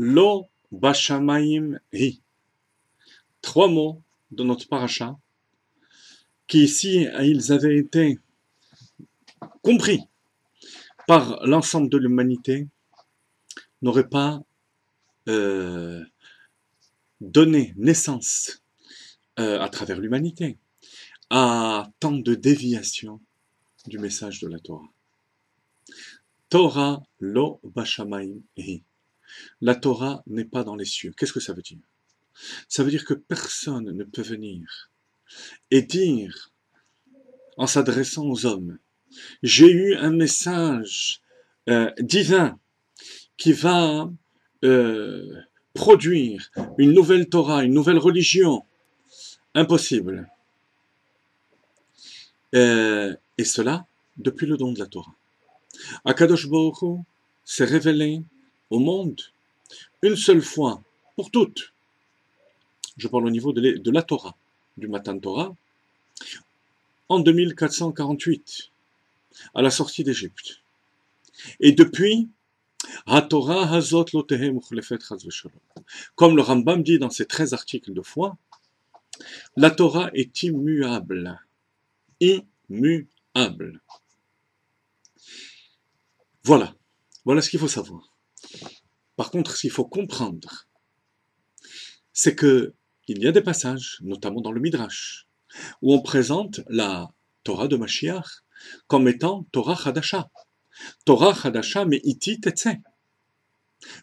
Lo Bashamayim Hi. Trois mots de notre paracha qui, si ils avaient été compris par l'ensemble de l'humanité, n'auraient pas donné naissance à travers l'humanité à tant de déviations du message de la Torah. Torah lo bashamayim hi. La Torah n'est pas dans les cieux. Qu'est-ce que ça veut dire? Ça veut dire que personne ne peut venir et dire, en s'adressant aux hommes, j'ai eu un message divin qui va produire une nouvelle Torah, une nouvelle religion. Impossible. Et cela depuis le don de la Torah. Akadosh Baruch Hu s'est révélé au monde une seule fois pour toutes. Je parle au niveau de la Torah, du Matan Torah, en 2448, à la sortie d'Égypte. Et depuis, HaTorah Hazot Lotehem Uchlefet Chaz v'Shalom. Comme le Rambam dit dans ses 13 articles de foi, la Torah est immuable. Immuable. Voilà. Voilà ce qu'il faut savoir. Par contre, ce qu'il faut comprendre, c'est que il y a des passages, notamment dans le Midrash, où on présente la Torah de Mashiach comme étant Torah Chadasha. Torah Chadasha mais iti tetse.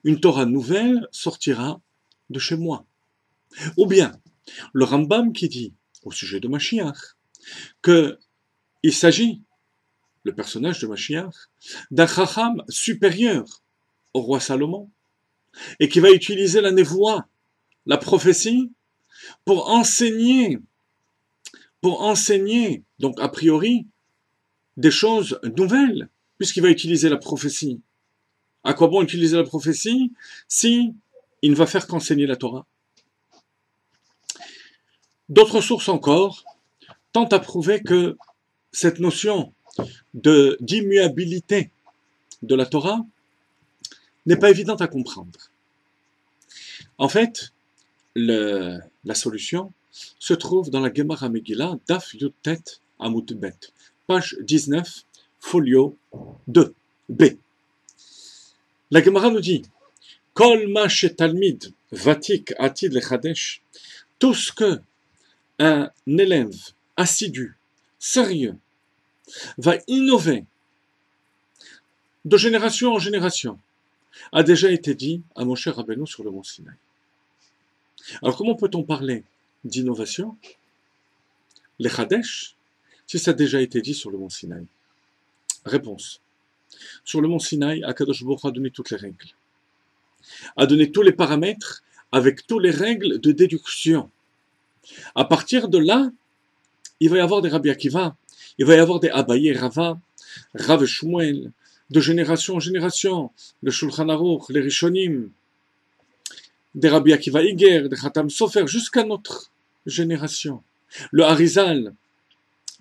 Une Torah nouvelle sortira de chez moi. Ou bien, le Rambam qui dit, au sujet de Mashiach, qu'il s'agit, le personnage de Mashiach, d'un Chacham supérieur au roi Salomon, et qui va utiliser la névoie, la prophétie, pour enseigner, donc a priori, des choses nouvelles, puisqu'il va utiliser la prophétie. À quoi bon utiliser la prophétie si il ne va faire qu'enseigner la Torah? D'autres sources encore tentent à prouver que cette notion d'immuabilité de la Torah n'est pas évidente à comprendre. En fait, la solution se trouve dans la Gemara Megillah, Daf Yud Tet Amud Bet, page 19, folio 2, B. La Gemara nous dit, Kol ma shetalmid vatik atid lechadesh, tout ce que un élève assidu, sérieux, va innover de génération en génération, a déjà été dit à Moshe Rabbeinu sur le mont Sinaï. Alors comment peut-on parler d'innovation, les Chadesh, si ça a déjà été dit sur le mont Sinaï? Réponse. Sur le mont Sinaï, Akadosh Baruch Hu a donné toutes les règles, a donné tous les paramètres avec toutes les règles de déduction. À partir de là, il va y avoir des Rabbi Akiva, il va y avoir des Abaye Rava, Rav Shmuel, de génération en génération, le Shulchan Aruch, les Rishonim, des Rabbi Akiva Iger, des Khatam Sofer, jusqu'à notre génération. Le Harizal,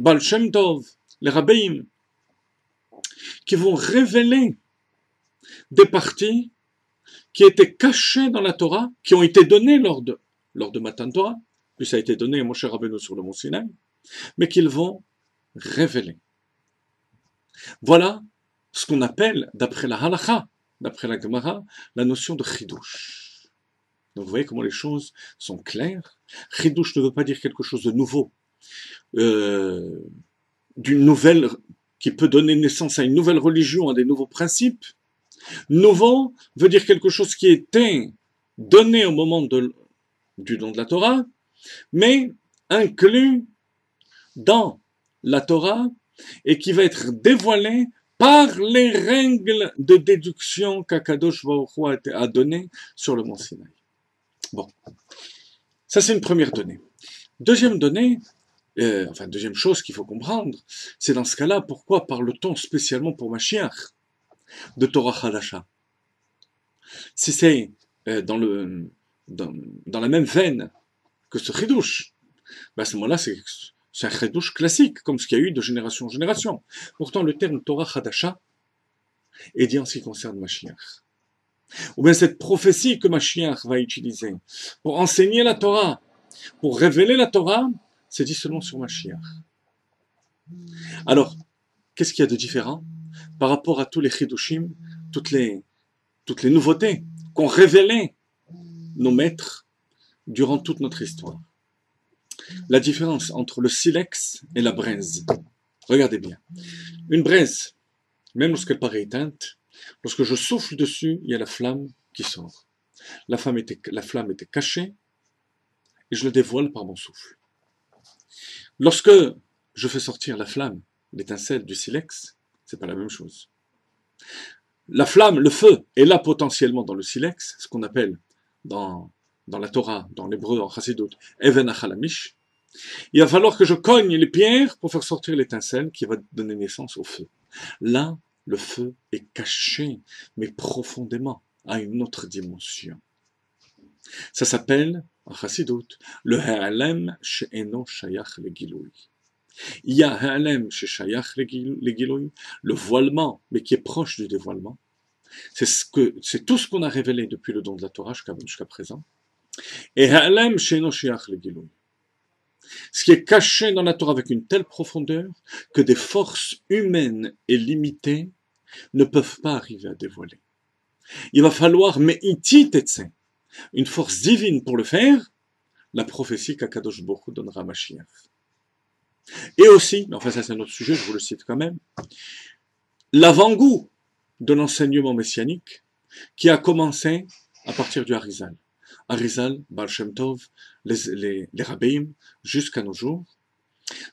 Baal Shem Tov, les Rabbeim, qui vont révéler des parties qui étaient cachées dans la Torah, qui ont été données lors de Matan Torah, puis ça a été donné à Moshe Rabbeinu sur le mont Sinaï, mais qu'ils vont révéler. Voilà ce qu'on appelle, d'après la Halacha, d'après la Gemara, la notion de Chidush. Donc vous voyez comment les choses sont claires. Chidush ne veut pas dire quelque chose de nouveau, d'une nouvelle, qui peut donner naissance à une nouvelle religion, à des nouveaux principes. Nouveau veut dire quelque chose qui était donné au moment du don de la Torah, mais inclus dans la Torah et qui va être dévoilé par les règles de déduction qu'Akadosh Baruch Hu a données sur le mont Sinaï. Bon, ça c'est une première donnée. Deuxième donnée, deuxième chose qu'il faut comprendre, c'est dans ce cas-là, pourquoi parle-t-on spécialement pour Mashiach de Torah Chadasha? Si c'est dans la même veine que ce Chidush, à ce moment-là, c'est un Chidush classique, comme ce qu'il y a eu de génération en génération. Pourtant, le terme Torah Chadasha est dit en ce qui concerne Mashiach. ou bien cette prophétie que Mashiach va utiliser pour enseigner la Torah, pour révéler la Torah, c'est dit seulement sur Mashiach. Alors, qu'est-ce qu'il y a de différent par rapport à tous les chidushim, toutes les nouveautés qu'ont révélées nos maîtres durant toute notre histoire? La différence entre le silex et la braise. Regardez bien. Une braise, même lorsqu'elle paraît éteinte, lorsque je souffle dessus, il y a la flamme qui sort. La flamme était cachée et je le dévoile par mon souffle. Lorsque je fais sortir la flamme, l'étincelle du silex, c'est pas la même chose. La flamme, le feu, est là potentiellement dans le silex, ce qu'on appelle dans la Torah, dans l'hébreu, en chassidut, even achalamish. Il va falloir que je cogne les pierres pour faire sortir l'étincelle qui va donner naissance au feu. Là, le feu est caché, mais profondément, à une autre dimension. Ça s'appelle, en chassidut, le ha'alem she'eno shayach legiloui. Il y a ha'alem she'shayach legiloui, le voilement, mais qui est proche du dévoilement. C'est tout ce qu'on a révélé depuis le don de la Torah jusqu'à présent. Et ha'alem she'eno shayach legiloui. Ce qui est caché dans la Torah avec une telle profondeur que des forces humaines et limitées ne peuvent pas arriver à dévoiler. Il va falloir me'iti tetse, une force divine pour le faire, la prophétie qu'Akadosh Baruch Hu donnera à Mashiach. Et aussi, mais enfin ça c'est un autre sujet, je vous le cite quand même, l'avant-goût de l'enseignement messianique qui a commencé à partir du Harizal. Harizal, Baal Shem Tov, les rabbins, jusqu'à nos jours,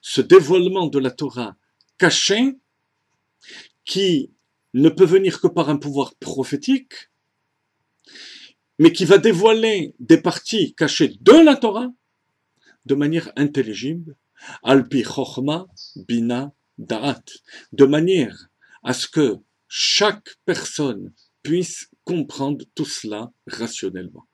ce dévoilement de la Torah caché, qui ne peut venir que par un pouvoir prophétique, mais qui va dévoiler des parties cachées de la Torah de manière intelligible, alpi chochma bina da'at, de manière à ce que chaque personne puisse comprendre tout cela rationnellement.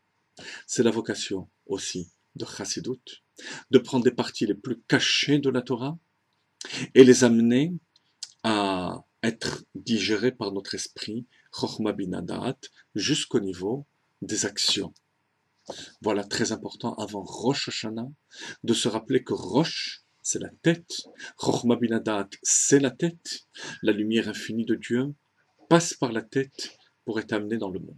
C'est la vocation aussi de Chassidut, de prendre des parties les plus cachées de la Torah et les amener à être digérées par notre esprit, Chochma Bina Da'at, jusqu'au niveau des actions. Voilà, très important, avant Rosh Hashanah, de se rappeler que Rosh, c'est la tête, Chochma Bina Da'at, c'est la tête, la lumière infinie de Dieu passe par la tête pour être amenée dans le monde.